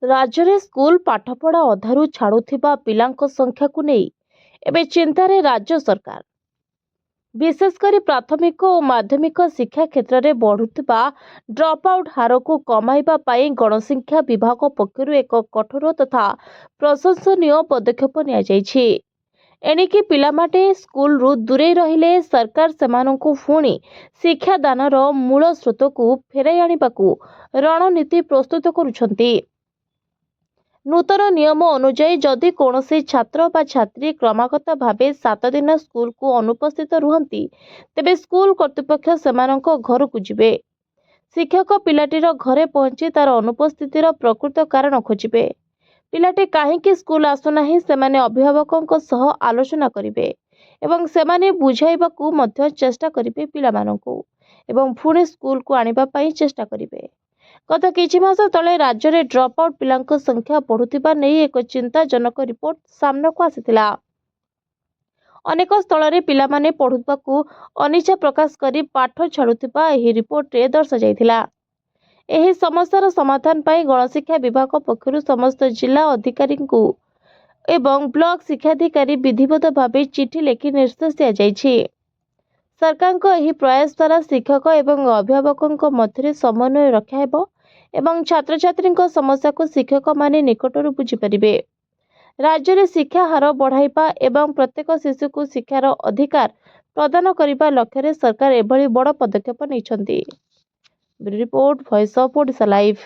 राज्य में स्कूल पाठपढ़ा अधारू छाड़ुथिबा पिलांको संख्या को नहीं एबे चिंतारे राज्य सरकार। विशेषकर प्राथमिक और माध्यमिक शिक्षा क्षेत्र में बढ़ुथिबा ड्रप आउट हार को कमाइबा पाई गणशिक्षा विभाग पक्षरु एक कठोर तथा प्रशंसनीय पदक्षेप निया जायछि। एणिकी पिलामाटे स्कूल रु दूरे रहिले सरकार सेमानंकु पुणी शिक्षादानर मूल स्रोत को फेराई आनिबाकु रणनीति प्रस्तुत करुछंती। नूतन नियम अनुଯାयी जदि कौनसी छात्र बा छात्री क्रमागत भावे 7 दिन स्कूल को अनुपस्थित रुहंती तेबे स्कूल कर्तृपक्ष सेमानंक घर को जिबे। शिक्षक पिलाटीर घरे पहुंची तार अनुपस्थितिर प्रकृत कारण खोजिबे। पिलाटी काहेकि स्कूल आसुनाही सेमाने अभिभावकों सह आलोचना करिवे एवं सेमाने बुझाइबाकू मध्य चेष्टा करिवे पिलामानंकू एवं पुणी स्कूल को आनिबा पई चेष्टा करिवे। गत किछि मास तले राज्य में ड्रप आउट पिलांक संख्या बढ़ुथिबा नेई एक चिंताजनक रिपोर्ट सामना को आसिथिला। अनेक स्थल रे पिलामाने पढ़ुबाकू अनिच्छा प्रकाश करी पाठ छाड़ुथिबा एही रिपोर्ट रे दर्शा जायथिला। एही समस्यार समाधान पाई गणशिक्षा विभाग पक्षरु समस्त जिला अधिकारी को एवं ब्लॉक शिक्षाधिकारी विधिवत भावे चिठी लेखि निर्देश दिया जायछि। सरकार को एही प्रयास द्वारा शिक्षक एवं अभिभावकों मध्य समन्वय रखा हेबो एवं छात्र छात्री समस्या को शिक्षक माने निकटरू बुझी परिबे। राज्य में शिक्षा हार बढ़ाइबा एवं प्रत्येक शिशु को शिक्षार अधिकार प्रदान करने लक्ष्य सरकार एभली बड़ पदक्षेप नैछंती। Report voice of Odisha live.